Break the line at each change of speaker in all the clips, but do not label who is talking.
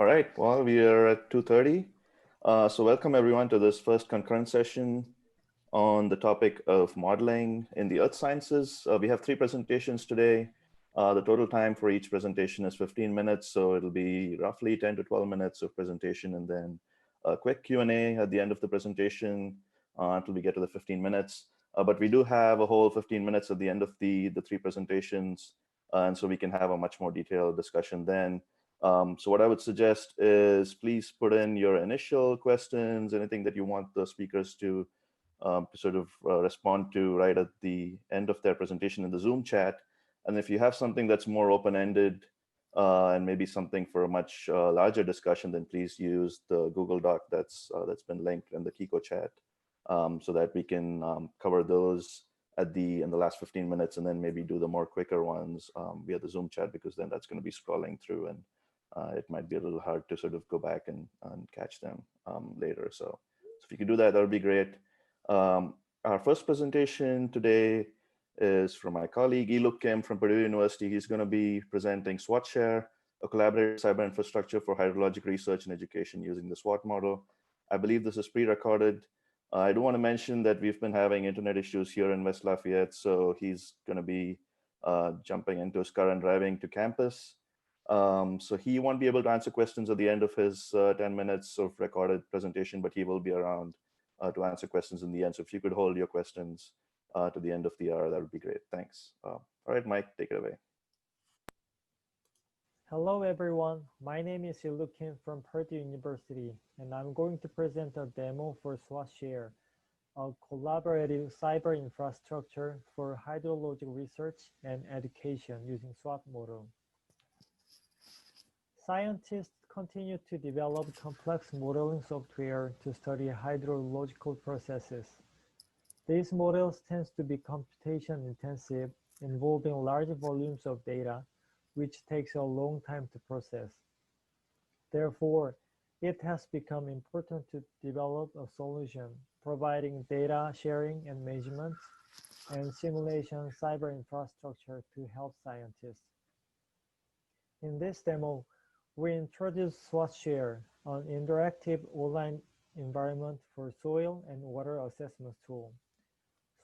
All right, well, we are at 2:30. So welcome everyone to this first concurrent session on the topic of modeling in the earth sciences. We have 3 presentations today. The total time for each presentation is 15 minutes, so it'll be roughly 10 to 12 minutes of presentation and then a quick Q&A at the end of the presentation until we get to the 15 minutes. But we do have a whole 15 minutes at the end of the 3 presentations, and so we can have a much more detailed discussion then. So what I would suggest is please put in your initial questions, anything that you want the speakers to sort of respond to right at the end of their presentation in the Zoom chat. And if you have something that's more open-ended and maybe something for a much larger discussion, then please use the Google Doc that's been linked in the Kiko chat so that we can cover those in the last 15 minutes and then maybe do the more quicker ones via the Zoom chat, because then that's going to be scrolling through and it might be a little hard to sort of go back and catch them later. So if you could do that, that would be great. Our first presentation today is from my colleague, Iluk Kim from Purdue University. He's going to be presenting SWATShare, a collaborative cyber infrastructure for hydrologic research and education using the SWAT model. I believe this is pre-recorded. I do want to mention that we've been having internet issues here in West Lafayette, so he's going to be jumping into his car and driving to campus. So he won't be able to answer questions at the end of his 10 minutes of recorded presentation, but he will be around to answer questions in the end. So if you could hold your questions to the end of the hour, that would be great. Thanks. All right, Mike, take it away.
Hello, everyone. My name is Iluk Kim from Purdue University, and I'm going to present a demo for SWATShare, a collaborative cyber infrastructure for hydrologic research and education using SWAT model. Scientists continue to develop complex modeling software to study hydrological processes. These models tend to be computation intensive, involving large volumes of data, which takes a long time to process. Therefore, it has become important to develop a solution providing data sharing and measurements and simulation cyber infrastructure to help scientists. In this demo, we introduce SWATShare, an interactive online environment for soil and water assessment tool.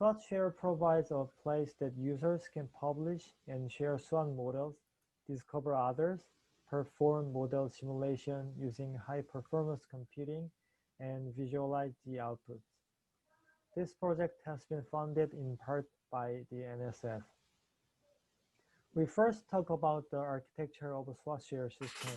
SWATShare provides a place that users can publish and share SWAT models, discover others, perform model simulation using high-performance computing, and visualize the outputs. This project has been funded in part by the NSF. We first talk about the architecture of a SWATShare system.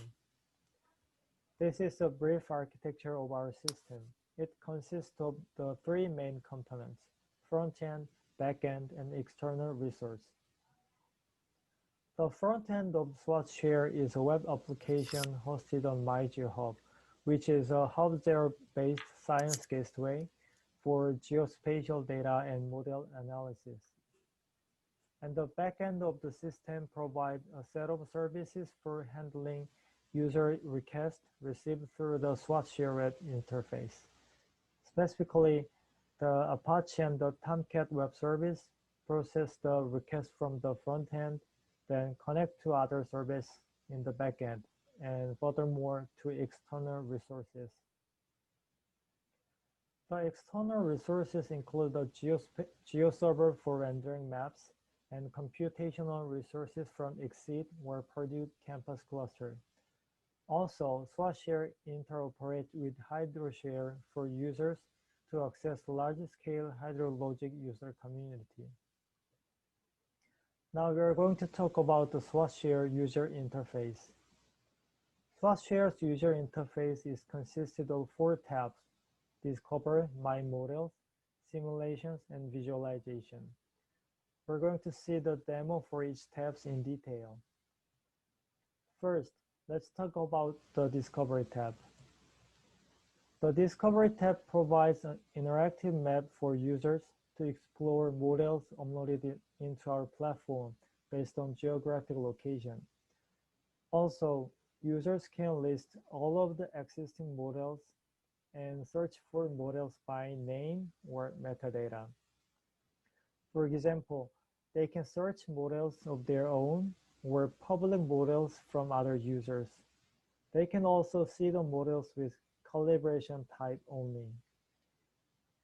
This is a brief architecture of our system. It consists of the 3 main components: front-end, back-end, and external resource. The front end of SWATShare is a web application hosted on MyGeoHub, which is a Hub0-based science gateway for geospatial data and model analysis. And the back end of the system provides a set of services for handling user requests received through the SWATShare web interface. Specifically, the Apache and the Tomcat web service process the request from the front end, then connect to other services in the back end, and furthermore to external resources. The external resources include the GeoServer for rendering maps and computational resources from Exceed or Purdue campus cluster. Also, SWATShare interoperates with HydroShare for users to access large-scale hydrologic user community. Now we are going to talk about the SWATShare user interface. SWATShare's user interface is consisted of 4 tabs: Discover, My Models, Simulations, and Visualization. We're going to see the demo for each tabs in detail. First, let's talk about the Discovery tab. The Discovery tab provides an interactive map for users to explore models uploaded into our platform based on geographic location. Also, users can list all of the existing models and search for models by name or metadata. For example, they can search models of their own or public models from other users. They can also see the models with calibration type only.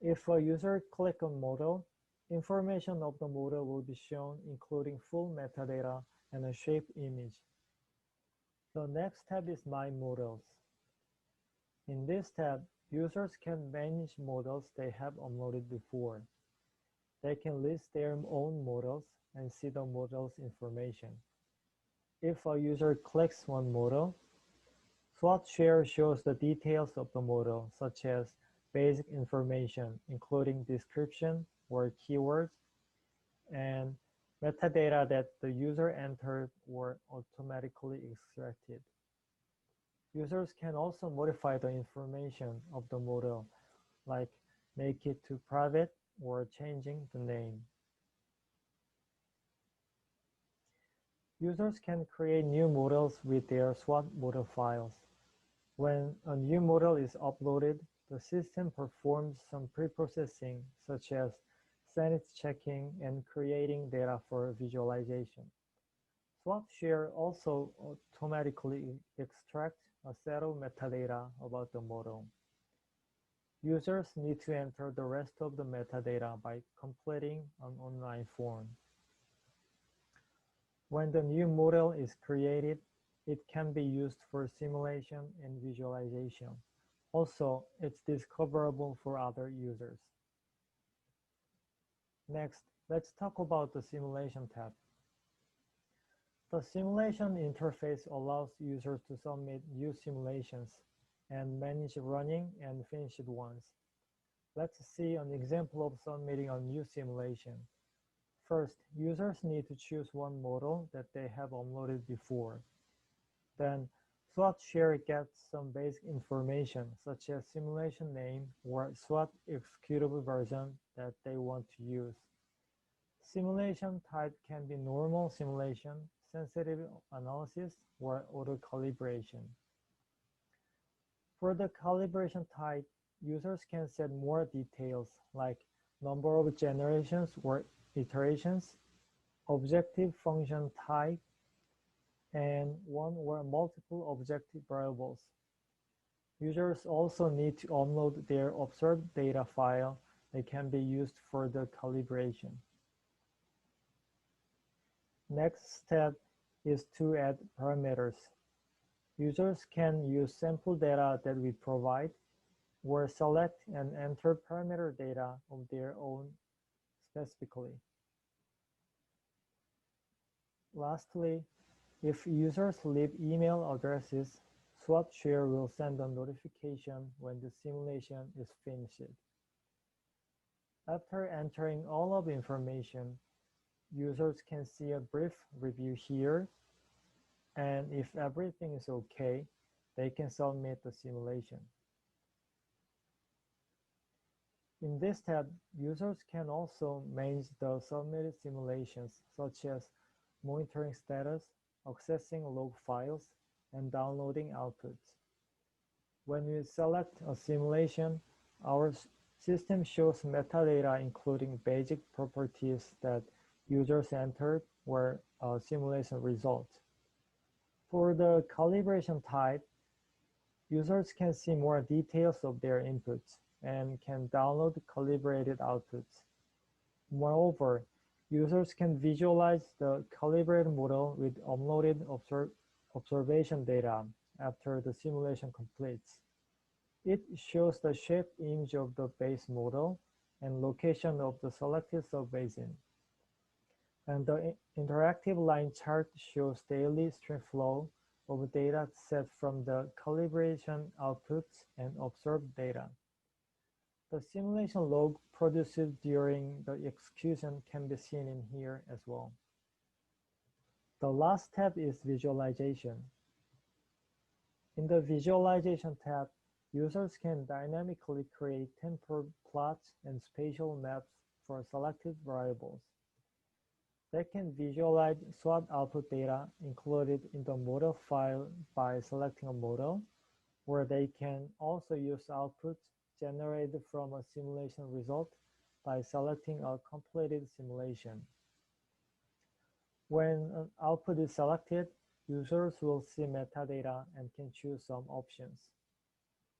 If a user clicks on model, information of the model will be shown, including full metadata and a shape image. The next tab is My Models. In this tab, users can manage models they have uploaded before. They can list their own models and see the model's information. If a user clicks one model, SWATShare shows the details of the model, such as basic information, including description or keywords, and metadata that the user entered or automatically extracted. Users can also modify the information of the model, like make it to private or changing the name. Users can create new models with their SWAT model files. When a new model is uploaded, the system performs some pre-processing, such as sanity checking and creating data for visualization. SWATShare also automatically extracts a set of metadata about the model. Users need to enter the rest of the metadata by completing an online form. When the new model is created, it can be used for simulation and visualization. Also, it's discoverable for other users. Next, let's talk about the Simulation tab. The simulation interface allows users to submit new simulations and manage running and finished ones. Let's see an example of submitting a new simulation. First, users need to choose one model that they have uploaded before. Then, SWATShare gets some basic information, such as simulation name or SWAT executable version that they want to use. Simulation type can be normal simulation, sensitive analysis, or auto-calibration. For the calibration type, users can set more details like number of generations or iterations, objective function type, and one or multiple objective variables. Users also need to upload their observed data file that can be used for the calibration. Next step is to add parameters. Users can use sample data that we provide or select and enter parameter data of their own specifically. Lastly, if users leave email addresses, SWATShare will send a notification when the simulation is finished. After entering all of the information, users can see a brief review here, and if everything is okay, they can submit the simulation. In this tab, users can also manage the submitted simulations, such as monitoring status, accessing log files, and downloading outputs. When we select a simulation, our system shows metadata including basic properties that users entered or simulation results. For the calibration type, users can see more details of their inputs and can download calibrated outputs. Moreover, users can visualize the calibrated model with uploaded observation data after the simulation completes. It shows the shape image of the base model and location of the selected subbasin. And the interactive line chart shows daily stream flow of data set from the calibration outputs and observed data. The simulation log produced during the execution can be seen in here as well. The last tab is visualization. In the visualization tab, users can dynamically create temporal plots and spatial maps for selected variables. They can visualize SWAT output data included in the model file by selecting a model, or they can also use outputs generated from a simulation result by selecting a completed simulation. When an output is selected, users will see metadata and can choose some options.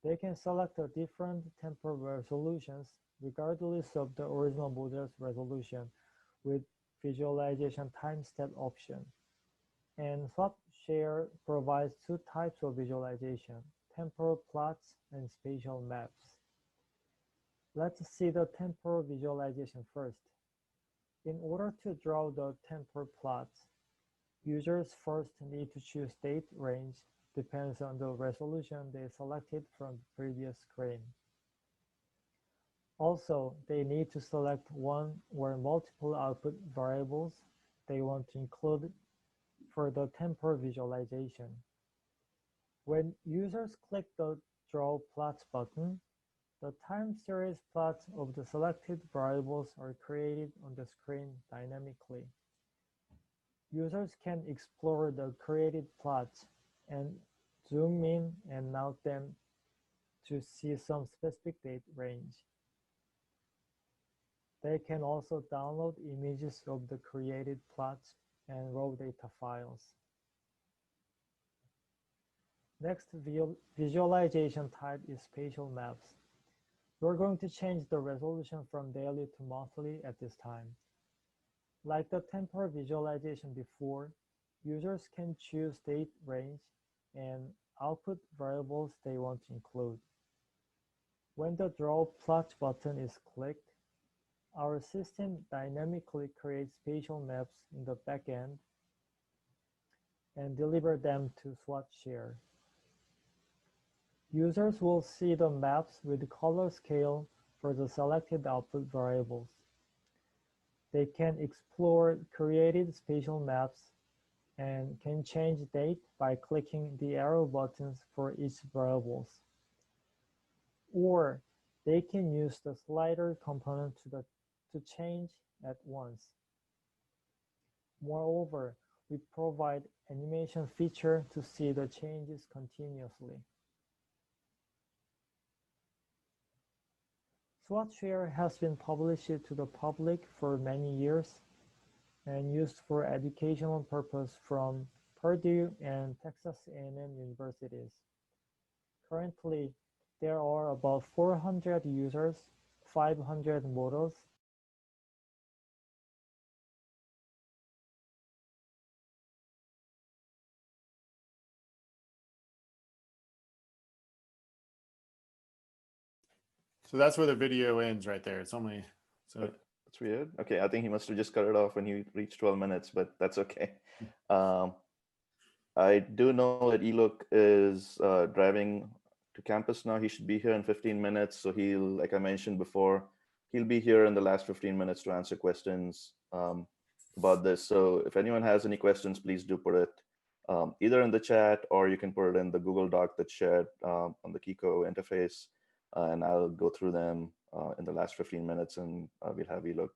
They can select a different temporal resolutions regardless of the original model's resolution with visualization timestamp option. And SWATShare provides two types of visualization, temporal plots and spatial maps. Let's see the temporal visualization first. In order to draw the temporal plots, users first need to choose date range depends on the resolution they selected from the previous screen. Also, they need to select one or multiple output variables they want to include for the temporal visualization. When users click the Draw Plots button, the time series plots of the selected variables are created on the screen dynamically. Users can explore the created plots and zoom in and out them to see some specific date range. They can also download images of the created plots and raw data files. Next visualization type is spatial maps. We're going to change the resolution from daily to monthly at this time. Like the temporal visualization before, users can choose date range and output variables they want to include. When the Draw Plot button is clicked, our system dynamically creates spatial maps in the backend and deliver them to SWATShare. Users will see the maps with color scale for the selected output variables. They can explore created spatial maps and can change date by clicking the arrow buttons for each variables. Or they can use the slider component to change at once. Moreover, we provide animation feature to see the changes continuously. SWATShare has been published to the public for many years and used for educational purpose from Purdue and Texas A&M universities. Currently, there are about 400 users, 500 models,
So that's where the video ends right there. It's only, so.
That's weird. Okay, I think he must have just cut it off when he reached 12 minutes, but that's okay. I do know that Elok is driving to campus now. He should be here in 15 minutes. So he'll, like I mentioned before, he'll be here in the last 15 minutes to answer questions about this. So if anyone has any questions, please do put it either in the chat or you can put it in the Google Doc that's shared on the Kiko interface. And I'll go through them in the last 15 minutes and we'll have Elok